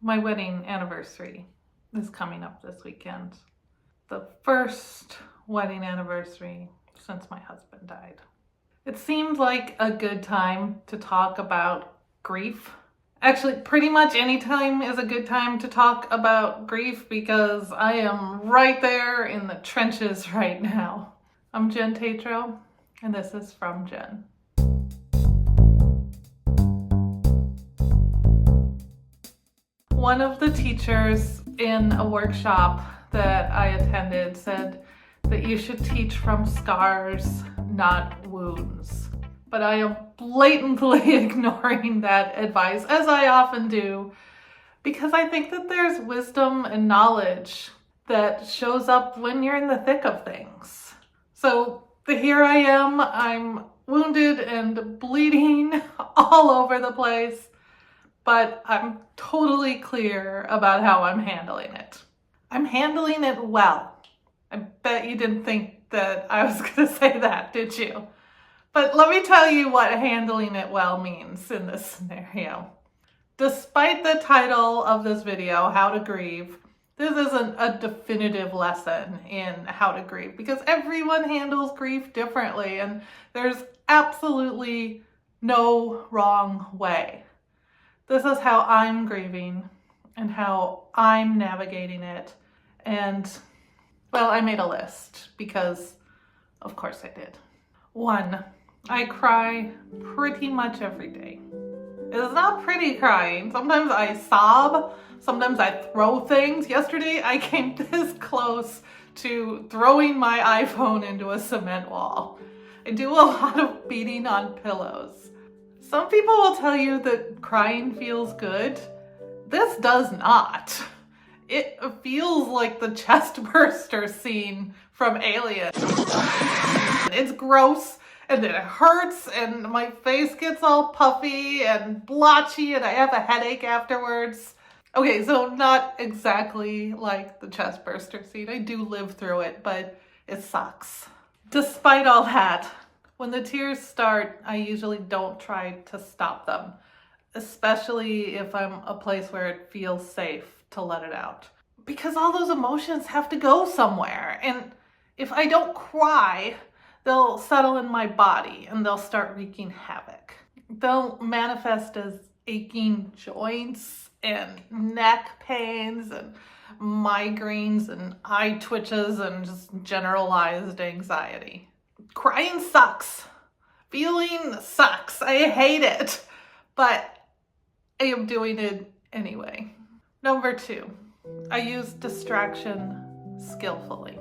My wedding anniversary is coming up this weekend. The first wedding anniversary since my husband died. It seemed like a good time to talk about grief. Actually, pretty much any time is a good time to talk about grief because I am right there in the trenches right now. I'm Jen Tatro, and this is From Jen. One of the teachers in a workshop that I attended said that you should teach from scars, not wounds. But I am blatantly ignoring that advice, as I often do, because I think that there's wisdom and knowledge that shows up when you're in the thick of things. So here I am, I'm wounded and bleeding all over the place, but I'm totally clear about how I'm handling it. I'm handling it well. I bet you didn't think that I was going to say that, did you? But let me tell you what handling it well means in this scenario. Despite the title of this video, How to Grieve, this isn't a definitive lesson in how to grieve because everyone handles grief differently and there's absolutely no wrong way. This is how I'm grieving and how I'm navigating it. And, well, I made a list because, of course, I did. 1, I cry pretty much every day. It's not pretty crying. Sometimes I sob. Sometimes I throw things. Yesterday, I came this close to throwing my iPhone into a cement wall. I do a lot of beating on pillows. Some people will tell you that crying feels good. This does not. It feels like the chest burster scene from Alien. It's gross and it hurts and my face gets all puffy and blotchy and I have a headache afterwards. Okay, so not exactly like the chest burster scene. I do live through it, but it sucks. Despite all that, when the tears start, I usually don't try to stop them, especially if I'm a place where it feels safe to let it out. Because all those emotions have to go somewhere. And if I don't cry, they'll settle in my body and they'll start wreaking havoc. They'll manifest as aching joints and neck pains and migraines and eye twitches and just generalized anxiety. Crying sucks. Feeling sucks. I hate it. But I am doing it anyway. Number 2, I use distraction skillfully.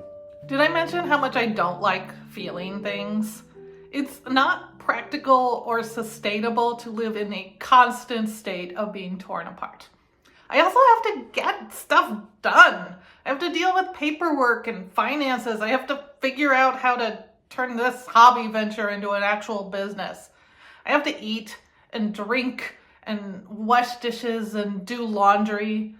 Did I mention how much I don't like feeling things? It's not practical or sustainable to live in a constant state of being torn apart. I also have to get stuff done. I have to deal with paperwork and finances. I have to figure out how to turn this hobby venture into an actual business. I have to eat and drink and wash dishes and do laundry.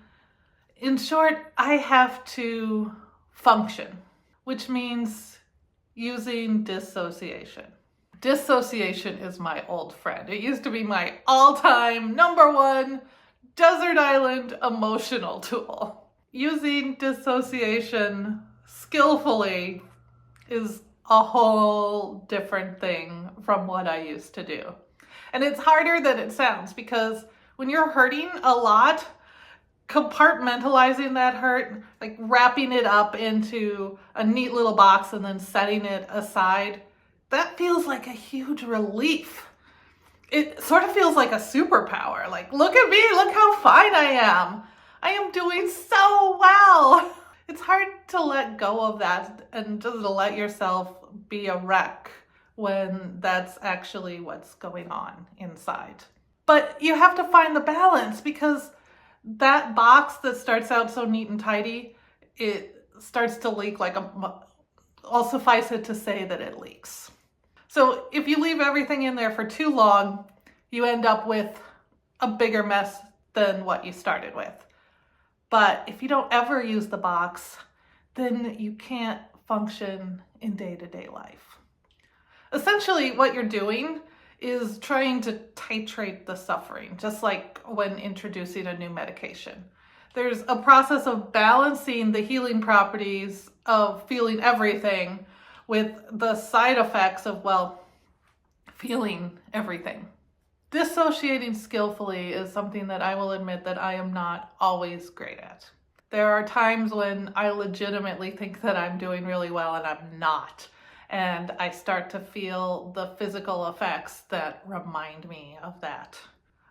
In short, I have to function, which means using dissociation. Dissociation is my old friend. It used to be my all-time #1 desert island emotional tool. Using dissociation skillfully is a whole different thing from what I used to do. And it's harder than it sounds because when you're hurting a lot, compartmentalizing that hurt, like wrapping it up into a neat little box and then setting it aside, that feels like a huge relief. It sort of feels like a superpower. Like, look at me, look how fine I am. I am doing so well. It's hard to let go of that and just to let yourself be a wreck when that's actually what's going on inside. But you have to find the balance because that box that starts out so neat and tidy, it starts to leak I'll suffice it to say that it leaks. So if you leave everything in there for too long, you end up with a bigger mess than what you started with. But if you don't ever use the box, then you can't function in day-to-day life. Essentially, what you're doing is trying to titrate the suffering, just like when introducing a new medication. There's a process of balancing the healing properties of feeling everything with the side effects of, well, feeling everything. Dissociating skillfully is something that I will admit that I am not always great at. There are times when I legitimately think that I'm doing really well and I'm not. And I start to feel the physical effects that remind me of that.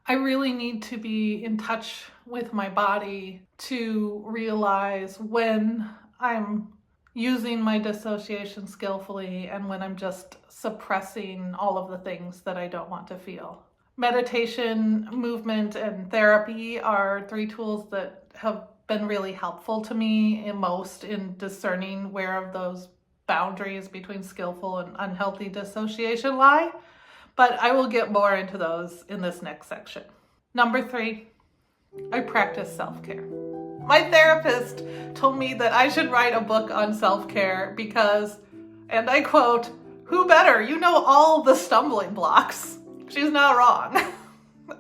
I really need to be in touch with my body to realize when I'm using my dissociation skillfully and when I'm just suppressing all of the things that I don't want to feel. Meditation, movement, and therapy are 3 tools that have been really helpful to me in discerning where of those boundaries between skillful and unhealthy dissociation lie, but I will get more into those in this next section. Number 3, I practice self-care. My therapist told me that I should write a book on self-care because, and I quote, "Who better? You know all the stumbling blocks." She's not wrong.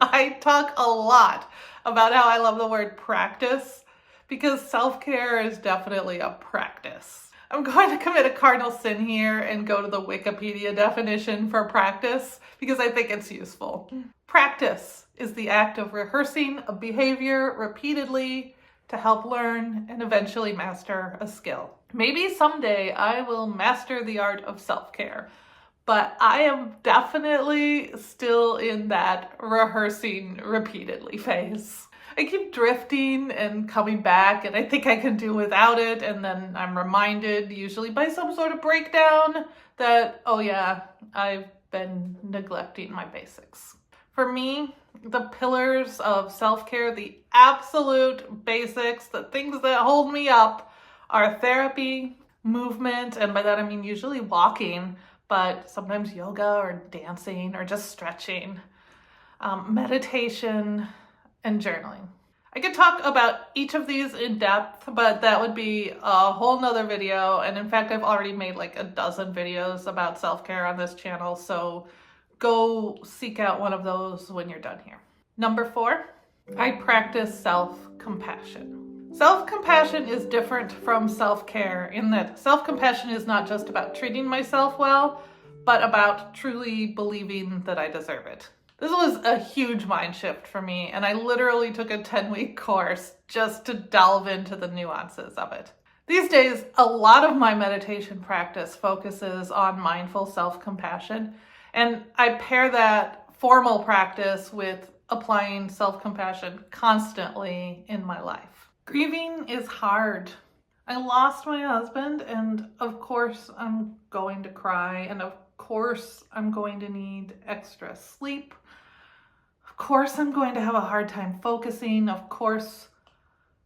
I talk a lot about how I love the word practice because self-care is definitely a practice. I'm going to commit a cardinal sin here and go to the Wikipedia definition for practice because I think it's useful. Practice is the act of rehearsing a behavior repeatedly to help learn and eventually master a skill. Maybe someday I will master the art of self-care, but I am definitely still in that rehearsing repeatedly phase. I keep drifting and coming back, and I think I can do without it, and then I'm reminded, usually by some sort of breakdown, that, oh yeah, I've been neglecting my basics. For me, the pillars of self-care, the absolute basics, the things that hold me up, are therapy, movement, and by that I mean usually walking, but sometimes yoga or dancing or just stretching, meditation, and journaling. I could talk about each of these in depth, but that would be a whole nother video. And in fact, I've already made like a dozen videos about self-care on this channel. So go seek out one of those when you're done here. Number 4, I practice self-compassion. Self-compassion is different from self-care in that self-compassion is not just about treating myself well, but about truly believing that I deserve it. This was a huge mind shift for me, and I literally took a 10-week course just to delve into the nuances of it. These days, a lot of my meditation practice focuses on mindful self-compassion, and I pair that formal practice with applying self-compassion constantly in my life. Grieving is hard. I lost my husband, and of course I'm going to cry, and of course I'm going to need extra sleep. Of course I'm going to have a hard time focusing. Of course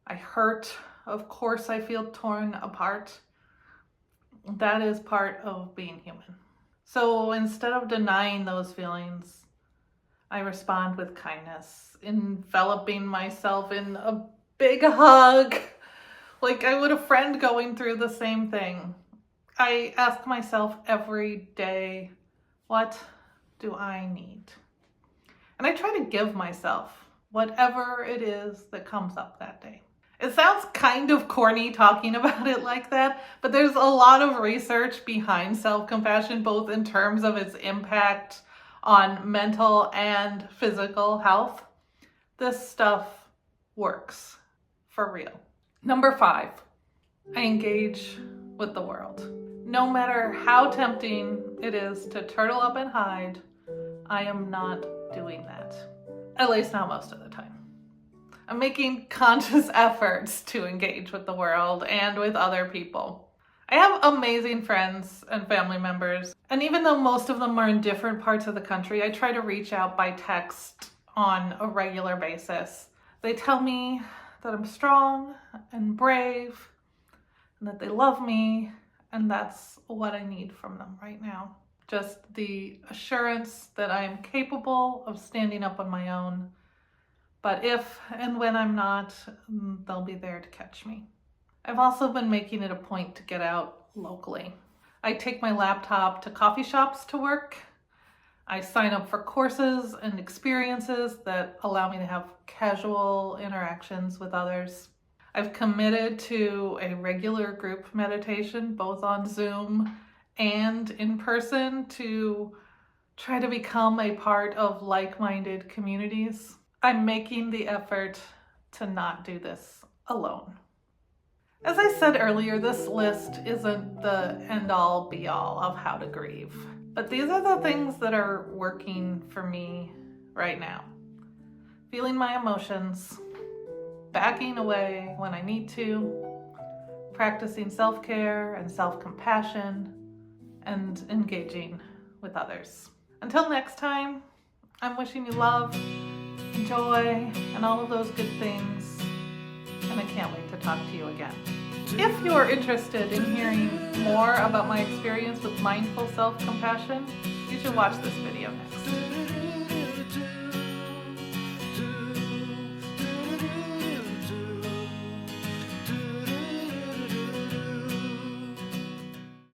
I hurt. Of course I feel torn apart. That is part of being human. So instead of denying those feelings, I respond with kindness, enveloping myself in a big hug, like I would a friend going through the same thing. I ask myself every day, what do I need? And I try to give myself whatever it is that comes up that day. It sounds kind of corny talking about it like that, but there's a lot of research behind self-compassion, both in terms of its impact on mental and physical health. This stuff works for real. Number 5, I engage with the world. No matter how tempting it is to turtle up and hide, I am not doing that. At least not most of the time. I'm making conscious efforts to engage with the world and with other people. I have amazing friends and family members, and even though most of them are in different parts of the country, I try to reach out by text on a regular basis. They tell me that I'm strong and brave and that they love me, and that's what I need from them right now. Just the assurance that I am capable of standing up on my own, but if and when I'm not, they'll be there to catch me. I've also been making it a point to get out locally. I take my laptop to coffee shops to work. I sign up for courses and experiences that allow me to have casual interactions with others. I've committed to a regular group meditation, both on Zoom and in person, to try to become a part of like-minded communities. I'm making the effort to not do this alone. As I said earlier, this list isn't the end-all be-all of how to grieve, but these are the things that are working for me right now. Feeling my emotions, backing away when I need to, practicing self-care and self-compassion, and engaging with others. Until next time, I'm wishing you love, joy, and all of those good things, and I can't wait to talk to you again. If you're interested in hearing more about my experience with mindful self-compassion, you should watch this video next.